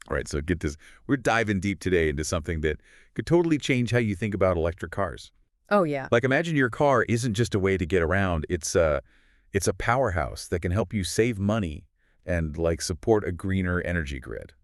All right, so get this. We're diving deep today into something that could totally change how you think about electric cars. Oh, yeah. Like, imagine your car isn't just a way to get around. It's a powerhouse that can help you save money and, like, support a greener energy grid.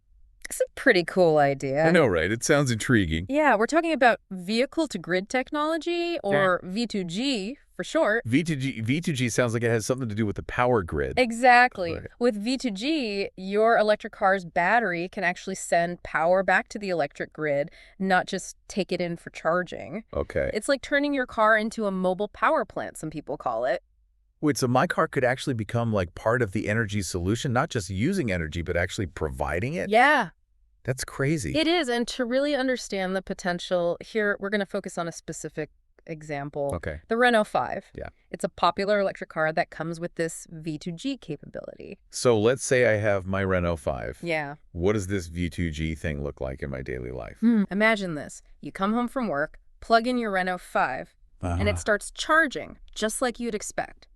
It's a pretty cool I idea. know, right? It sounds intriguing. Yeah, we're talking about vehicle-to-grid technology, or V2G for short. V2G sounds like it has something to do with the power grid. Exactly. Right. With V2G, your electric car's battery can actually send power back to the electric grid, not just take it in for charging. Okay. It's like turning your car into a mobile power plant, some people call it. Wait, so my car could actually become like part of the energy solution, not just using energy, but actually providing it? Yeah, That's crazy. it is. And to really understand the potential, here we're going to focus on a specific example. Okay. The Renault 5. Yeah. It's a popular electric car that comes with this V2G capability. So let's say I have my Renault 5. Yeah. What does this V2G thing look like in my daily life? Imagine this. You come home from work, plug in your Renault 5, and it starts charging, just like you'd expect.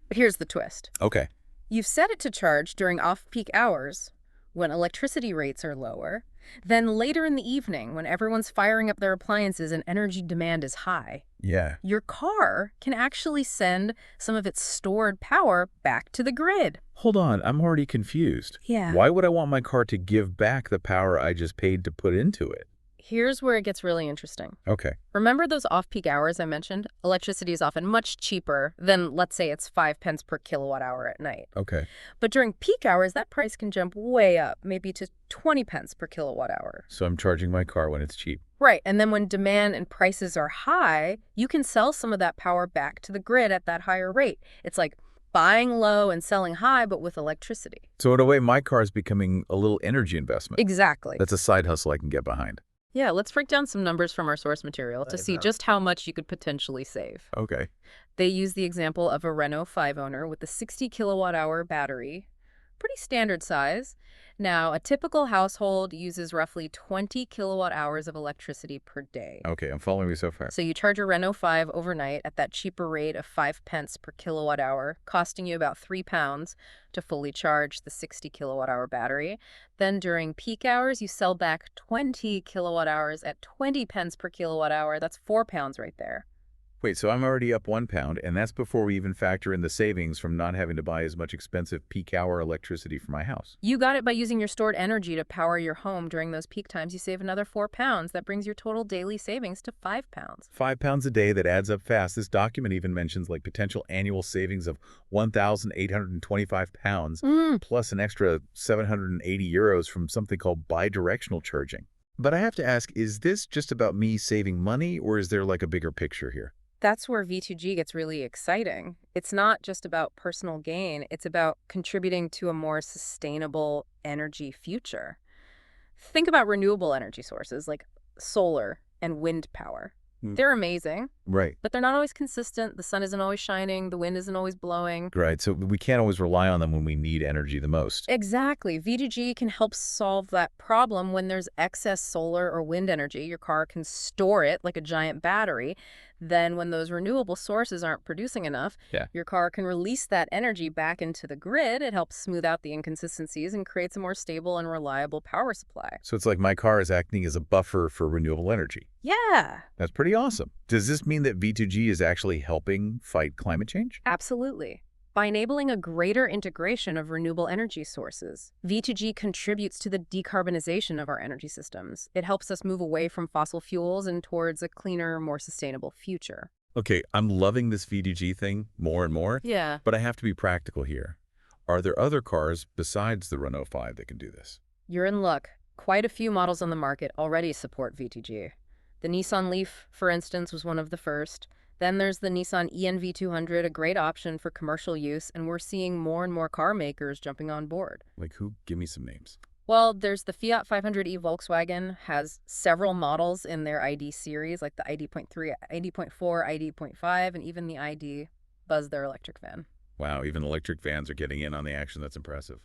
But here's the twist. Okay. You've set it to charge during off-peak hours, when electricity rates are lower. Then later in the evening, when everyone's firing up their appliances and energy demand is high, Yeah. your car can actually send some of its stored power back to the grid. Hold on, I'm already confused. Yeah. Why would I want my car to give back the power I just paid to put into it? Here's where it gets really interesting. Okay. Remember those off-peak hours I mentioned? Electricity is often much cheaper than, let's say, it's 5 pence per kilowatt hour at night. Okay. But during peak hours, that price can jump way up, maybe to 20 pence per kilowatt hour. So I'm charging my car when it's cheap. Right, and then when demand and prices are high, you can sell some of that power back to the grid at that higher rate. It's like buying low and selling high, but with electricity. So in a way, my car is becoming a little energy investment. Exactly. That's a side hustle I can get behind. Yeah, let's break down some numbers from our source material to see just how much you could potentially save. Okay. They use the example of a Renault 5 owner with a 60 kilowatt hour battery, pretty standard size. Now, a typical household uses roughly 20 kilowatt hours of electricity per day. Okay, I'm following you so far. So you charge your Renault 5 overnight at that cheaper rate of 5 pence per kilowatt hour, costing you about £3 to fully charge the 60 kilowatt hour battery. Then during peak hours, you sell back 20 kilowatt hours at 20 pence per kilowatt hour. That's £4 right there. Wait, so I'm already up £1, and that's before we even factor in the savings from not having to buy as much expensive peak hour electricity for my house. You got it by using your stored energy to power your home during those peak times. You save another £4. That brings your total daily savings to £5. £5 a day, that adds up fast. This document even mentions like potential annual savings of £1,825 plus an extra €780 from something called bidirectional charging. But I have to ask, is this just about me saving money, or is there like a bigger picture here? That's where V2G gets really exciting. It's not just about personal gain. It's about contributing to a more sustainable energy future. Think about renewable energy sources like solar and wind power. They're amazing, Right. but they're not always consistent. The sun isn't always shining. The wind isn't always blowing. Right, so we can't always rely on them when we need energy the most. Exactly. V2G can help solve that problem when there's excess solar or wind energy. Your car can store it like a giant battery. Then when those renewable sources aren't producing enough, your car can release that energy back into the grid. It helps smooth out the inconsistencies and creates a more stable and reliable power supply. So it's like my car is acting as a buffer for renewable energy. Yeah, That's pretty awesome. Does this mean that V2G is actually helping fight climate change? absolutely. By enabling a greater integration of renewable energy sources, V2G contributes to the decarbonization of our energy systems. It helps us move away from fossil fuels and towards a cleaner, more sustainable future. Okay, I'm loving this V2G thing more and more, Yeah. but I have to be practical here. Are there other cars besides the Renault 5 that can do this? You're in luck. Quite a few models on the market already support V2G. The Nissan Leaf, for instance, was one of the first. Then there's the Nissan ENV200, a great option for commercial use, and we're seeing more and more car makers jumping on board. Like who? Give me some names. Well, there's the Fiat 500e. Volkswagen has several models in their ID series, like the ID.3, ID.4, ID.5, and even the ID Buzz, their electric van. Wow, even electric vans are getting in on the action. That's impressive.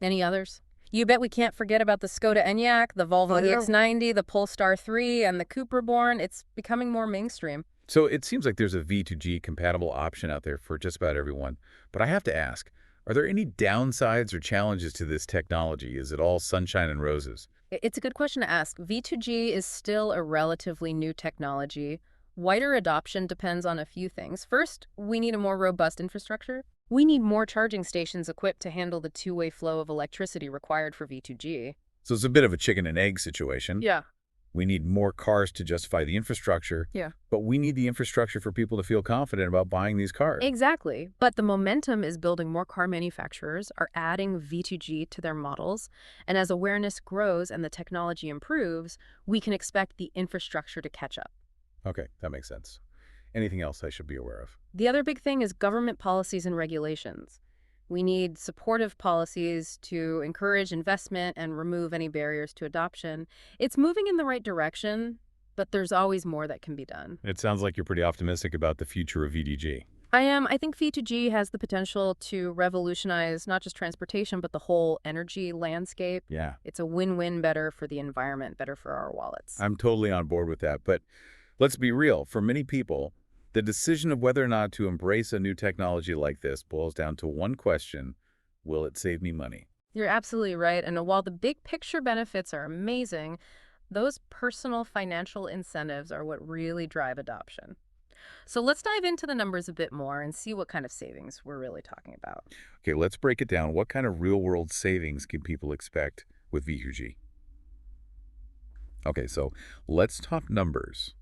Any others? You bet we can't forget about the Skoda Enyaq, the Volvo EX90, the Polestar 3, and the Cupra Born. It's becoming more mainstream. So it seems like there's a V2G compatible option out there for just about everyone. But I have to ask, are there any downsides or challenges to this technology? Is it all sunshine and roses? It's a good question to ask. V2G is still a relatively new technology. Wider adoption depends on a few things. First, we need a more robust infrastructure. We need more charging stations equipped to handle the two-way flow of electricity required for V2G. So it's a bit of a chicken and egg situation. Yeah. We need more cars to justify the infrastructure, Yeah. but we need the infrastructure for people to feel confident about buying these cars. Exactly. But the momentum is building. More car manufacturers are adding V2G to their models. And as awareness grows and the technology improves, we can expect the infrastructure to catch up. Okay, that makes sense. Anything else I should be aware of? The other big thing is government policies and regulations. We need supportive policies to encourage investment and remove any barriers to adoption. It's moving in the right direction, but there's always more that can be done. It sounds like you're pretty optimistic about the future of VDG. I am. I think V2G has the potential to revolutionize not just transportation, but the whole energy landscape. Yeah, It's a win-win, better for the environment, better for our wallets. I'm totally on board with that. But let's be real. For many people, the decision of whether or not to embrace a new technology like this boils down to one question: will it save me money? You're absolutely right. And while the big picture benefits are amazing, those personal financial incentives are what really drive adoption. So let's dive into the numbers a bit more and see what kind of savings we're really talking about. Okay, let's break it down. What kind of real-world savings can people expect with V2G? Okay, so let's talk numbers.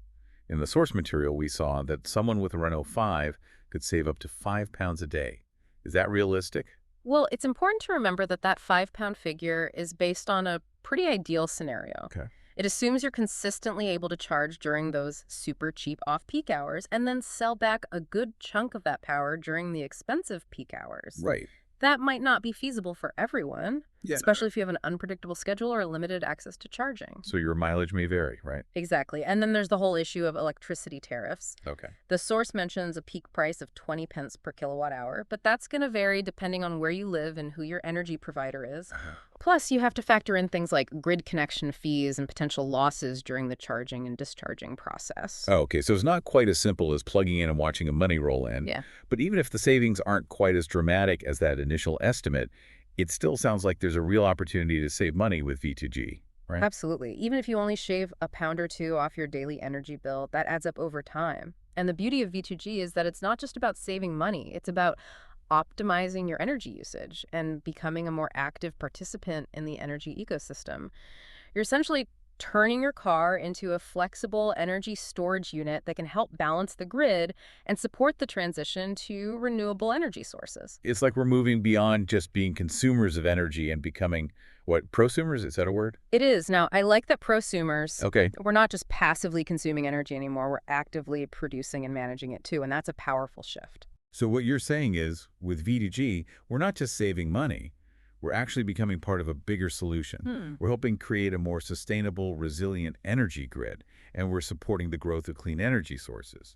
In the source material, we saw that someone with a Renault 5 could save up to £5 a day. Is that realistic? Well, it's important to remember that that £5 figure is based on a pretty ideal scenario. Okay. It assumes you're consistently able to charge during those super cheap off-peak hours and then sell back a good chunk of that power during the expensive peak hours. Right. That might not be feasible for everyone, Yeah. especially if you have an unpredictable schedule or limited access to charging. So your mileage may vary, right? Exactly. And then there's the whole issue of electricity tariffs. Okay. The source mentions a peak price of 20 pence per kilowatt hour, but that's going to vary depending on where you live and who your energy provider is. Plus, you have to factor in things like grid connection fees and potential losses during the charging and discharging process. Oh, okay, so it's not quite as simple as plugging in and watching a money roll in. Yeah. But even if the savings aren't quite as dramatic as that initial estimate, it still sounds like there's a real opportunity to save money with V2G, right? Absolutely. Even if you only shave a pound or two off your daily energy bill, that adds up over time. And the beauty of V2G is that it's not just about saving money, it's about optimizing your energy usage and becoming a more active participant in the energy ecosystem. You're essentially turning your car into a flexible energy storage unit that can help balance the grid and support the transition to renewable energy sources. It's like we're moving beyond just being consumers of energy and becoming, what, prosumers? Is that a word? It is. Now, I like that prosumers, Okay. we're not just passively consuming energy anymore, we're actively producing and managing it too, and that's a powerful shift. So what you're saying is, with V2G, we're not just saving money, we're actually becoming part of a bigger solution. We're helping create a more sustainable, resilient energy grid, and we're supporting the growth of clean energy sources.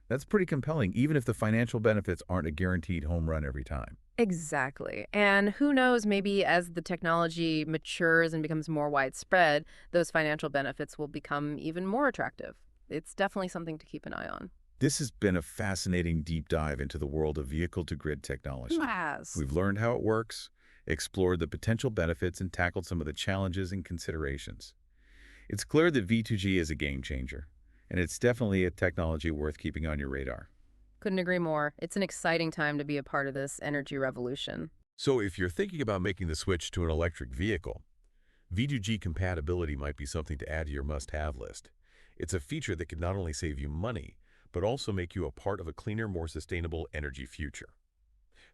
That's pretty compelling, even if the financial benefits aren't a guaranteed home run every time. Exactly. And who knows, maybe as the technology matures and becomes more widespread, those financial benefits will become even more attractive. It's definitely something to keep an eye on. This has been a fascinating deep dive into the world of vehicle-to-grid technology. Yes. We've learned how it works, explored the potential benefits, and tackled some of the challenges and considerations. It's clear that V2G is a game changer, and it's definitely a technology worth keeping on your radar. Couldn't agree more. It's an exciting time to be a part of this energy revolution. So if you're thinking about making the switch to an electric vehicle, V2G compatibility might be something to add to your must-have list. It's a feature that can not only save you money, but also make you a part of a cleaner, more sustainable energy future.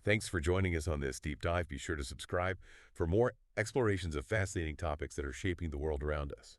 Thanks for joining us on this deep dive. Be sure to subscribe for more explorations of fascinating topics that are shaping the world around us.